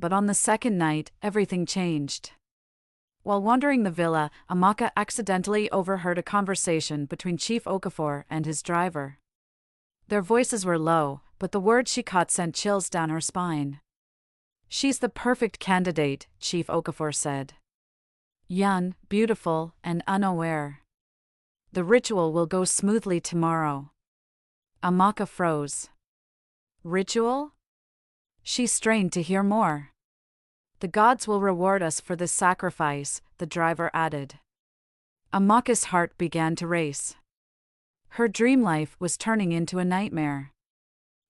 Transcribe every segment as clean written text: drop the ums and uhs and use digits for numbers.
But on the second night, everything changed. While wandering the villa, Amaka accidentally overheard a conversation between Chief Okafor and his driver. Their voices were low, but the words she caught sent chills down her spine. "She's the perfect candidate," Chief Okafor said. "Young, beautiful, and unaware. The ritual will go smoothly tomorrow." Amaka froze. "Ritual?" She strained to hear more. "The gods will reward us for this sacrifice," the driver added. Amaka's heart began to race. Her dream life was turning into a nightmare.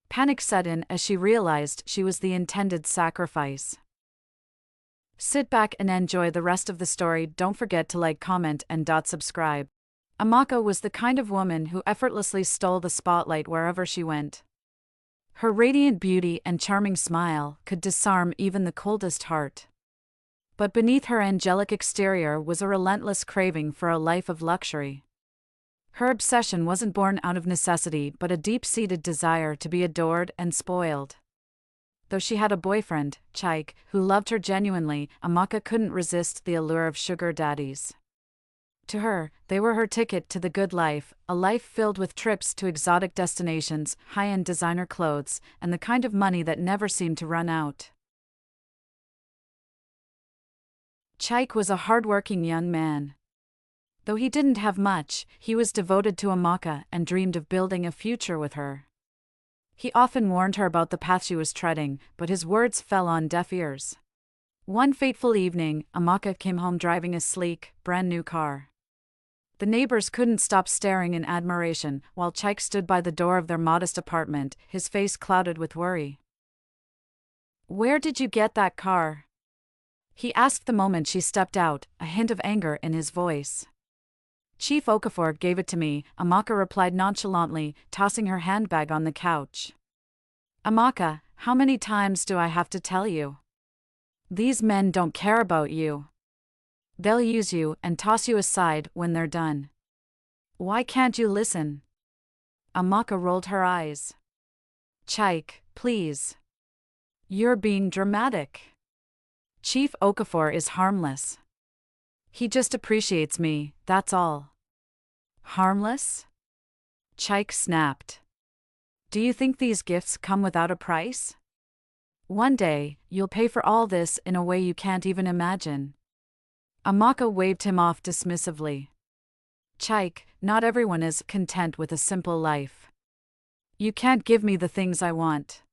Panic set in as she realized she was the intended sacrifice. Sit back and enjoy the rest of the story. Don't forget to like, comment, and subscribe. Amaka was the kind of woman who effortlessly stole the spotlight wherever she went. Her radiant beauty and charming smile could disarm even the coldest heart. But beneath her angelic exterior was a relentless craving for a life of luxury. Her obsession wasn't born out of necessity but a deep-seated desire to be adored and spoiled. Though she had a boyfriend, Chaik, who loved her genuinely, Amaka couldn't resist the allure of sugar daddies. To her, they were her ticket to the good life, a life filled with trips to exotic destinations, high-end designer clothes, and the kind of money that never seemed to run out. Chaik was a hard-working young man. Though he didn't have much, he was devoted to Amaka and dreamed of building a future with her. He often warned her about the path she was treading, but his words fell on deaf ears. One fateful evening, Amaka came home driving a sleek, brand-new car. The neighbors couldn't stop staring in admiration, while Chaik stood by the door of their modest apartment, his face clouded with worry. "Where did you get that car?" he asked the moment she stepped out, a hint of anger in his voice. "Chief Okafor gave it to me," Amaka replied nonchalantly, tossing her handbag on the couch. "Amaka, how many times do I have to tell you? These men don't care about you. They'll use you and toss you aside when they're done. Why can't you listen?" Amaka rolled her eyes. "Chaik, please. You're being dramatic. Chief Okafor is harmless. He just appreciates me, that's all." "Harmless?" Chaik snapped. "Do you think these gifts come without a price? One day, you'll pay for all this in a way you can't even imagine." Amaka waved him off dismissively. "Chaik, not everyone is content with a simple life. You can't give me the things I want.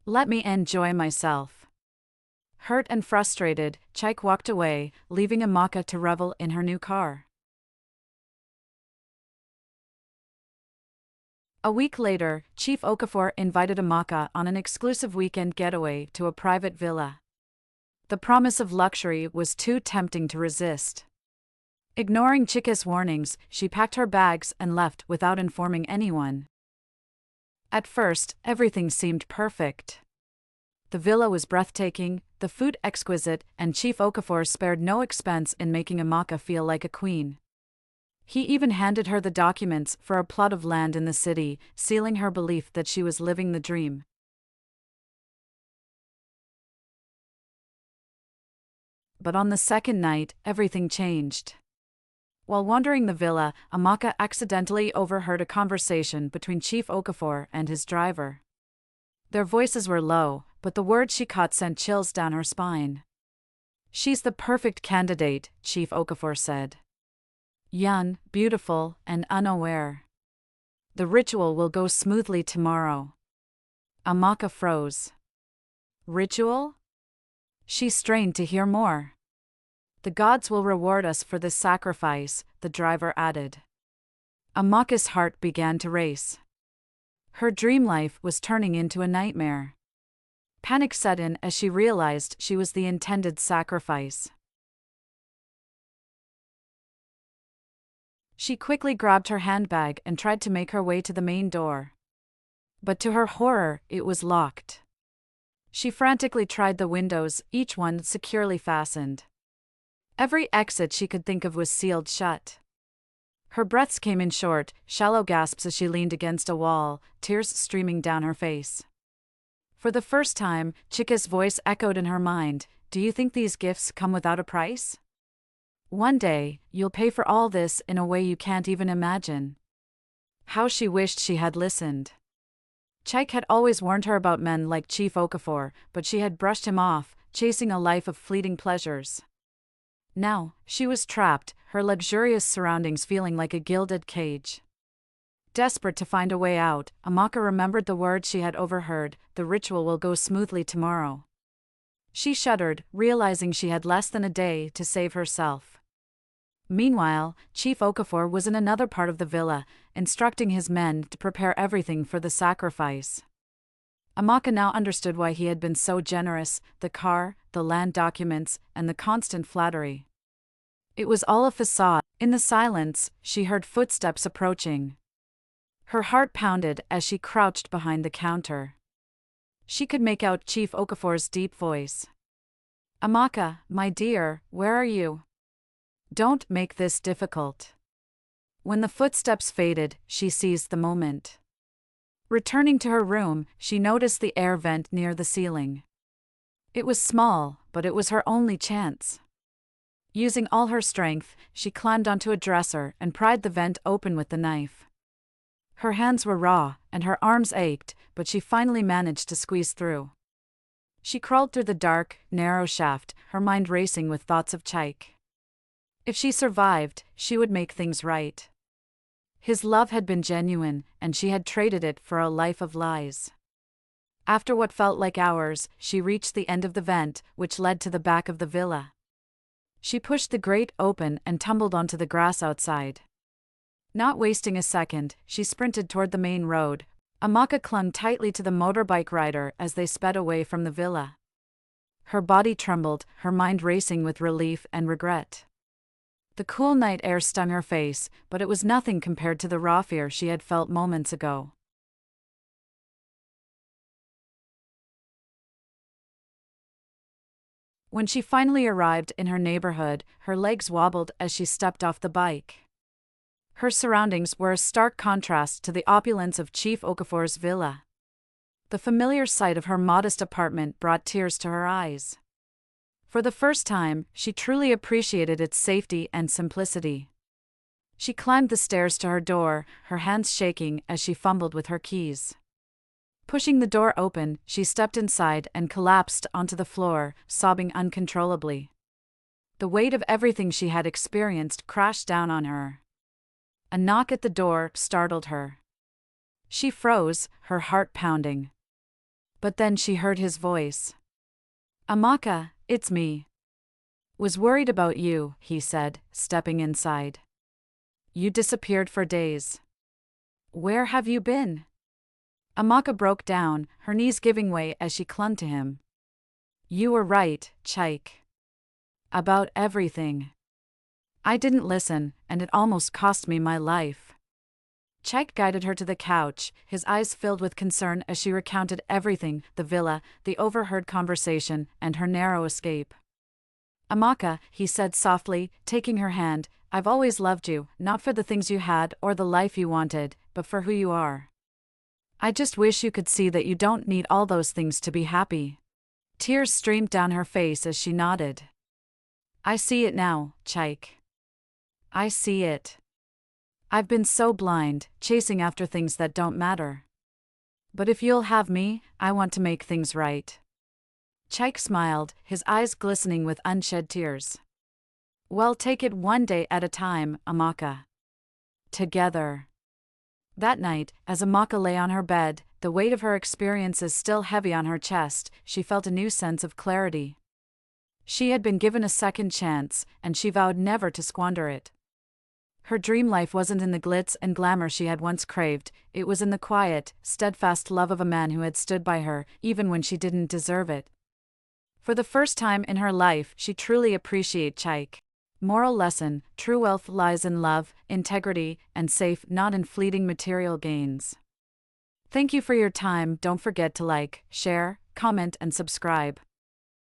Let me enjoy myself." Hurt and frustrated, Chaik walked away, leaving Amaka to revel in her new car. A week later, Chief Okafor invited Amaka on an exclusive weekend getaway to a private villa. The promise of luxury was too tempting to resist. Ignoring Chika's warnings, she packed her bags and left without informing anyone. At first, everything seemed perfect. The villa was breathtaking, the food exquisite, and Chief Okafor spared no expense in making Amaka feel like a queen. He even handed her the documents for a plot of land in the city, sealing her belief that she was living the dream. But on the second night, everything changed. While wandering the villa, Amaka accidentally overheard a conversation between Chief Okafor and his driver. Their voices were low, but the words she caught sent chills down her spine. "She's the perfect candidate," Chief Okafor said. "Young, beautiful, and unaware. The ritual will go smoothly tomorrow." Amaka froze. "Ritual?" She strained to hear more. "The gods will reward us for this sacrifice," the driver added. Amaka's heart began to race. Her dream life was turning into a nightmare. Panic set in as she realized she was the intended sacrifice. She quickly grabbed her handbag and tried to make her way to the main door. But to her horror, it was locked. She frantically tried the windows, each one securely fastened. Every exit she could think of was sealed shut. Her breaths came in short, shallow gasps as she leaned against a wall, tears streaming down her face. For the first time, Chica's voice echoed in her mind. Do you think these gifts come without a price? One day, you'll pay for all this in a way you can't even imagine. How she wished she had listened. Chike had always warned her about men like Chief Okafor, but she had brushed him off, chasing a life of fleeting pleasures. Now, she was trapped, her luxurious surroundings feeling like a gilded cage. Desperate to find a way out, Amaka remembered the words she had overheard, the ritual will go smoothly tomorrow. She shuddered, realizing she had less than a day to save herself. Meanwhile, Chief Okafor was in another part of the villa, instructing his men to prepare everything for the sacrifice. Amaka now understood why he had been so generous, the car, the land documents, and the constant flattery. It was all a facade. In the silence, she heard footsteps approaching. Her heart pounded as she crouched behind the counter. She could make out Chief Okafor's deep voice. Amaka, my dear, where are you? Don't make this difficult. When the footsteps faded, she seized the moment. Returning to her room, she noticed the air vent near the ceiling. It was small, but it was her only chance. Using all her strength, she climbed onto a dresser and pried the vent open with the knife. Her hands were raw, and her arms ached, but she finally managed to squeeze through. She crawled through the dark, narrow shaft, her mind racing with thoughts of Chike. If she survived, she would make things right. His love had been genuine, and she had traded it for a life of lies. After what felt like hours, she reached the end of the vent, which led to the back of the villa. She pushed the grate open and tumbled onto the grass outside. Not wasting a second, she sprinted toward the main road. Amaka clung tightly to the motorbike rider as they sped away from the villa. Her body trembled, her mind racing with relief and regret. The cool night air stung her face, but it was nothing compared to the raw fear she had felt moments ago. When she finally arrived in her neighborhood, her legs wobbled as she stepped off the bike. Her surroundings were a stark contrast to the opulence of Chief Okafor's villa. The familiar sight of her modest apartment brought tears to her eyes. For the first time, she truly appreciated its safety and simplicity. She climbed the stairs to her door, her hands shaking as she fumbled with her keys. Pushing the door open, she stepped inside and collapsed onto the floor, sobbing uncontrollably. The weight of everything she had experienced crashed down on her. A knock at the door startled her. She froze, her heart pounding. But then she heard his voice. Amaka, it's me. Was worried about you, he said, stepping inside. You disappeared for days. Where have you been? Amaka broke down, her knees giving way as she clung to him. You were right, Chike. About everything. I didn't listen, and it almost cost me my life. Chike guided her to the couch, his eyes filled with concern as she recounted everything, the villa, the overheard conversation, and her narrow escape. Amaka, he said softly, taking her hand, I've always loved you, not for the things you had or the life you wanted, but for who you are. I just wish you could see that you don't need all those things to be happy. Tears streamed down her face as she nodded. I see it now, Chike. I see it. I've been so blind, chasing after things that don't matter. But if you'll have me, I want to make things right. Chike smiled, his eyes glistening with unshed tears. Well, take it one day at a time, Amaka. Together. That night, as Amaka lay on her bed, the weight of her experiences still heavy on her chest, she felt a new sense of clarity. She had been given a second chance, and she vowed never to squander it. Her dream life wasn't in the glitz and glamour she had once craved, it was in the quiet, steadfast love of a man who had stood by her, even when she didn't deserve it. For the first time in her life, she truly appreciated Chike. Moral lesson: true wealth lies in love, integrity, and safe, not in fleeting material gains. Thank you for your time. Don't forget to like, share, comment, and subscribe.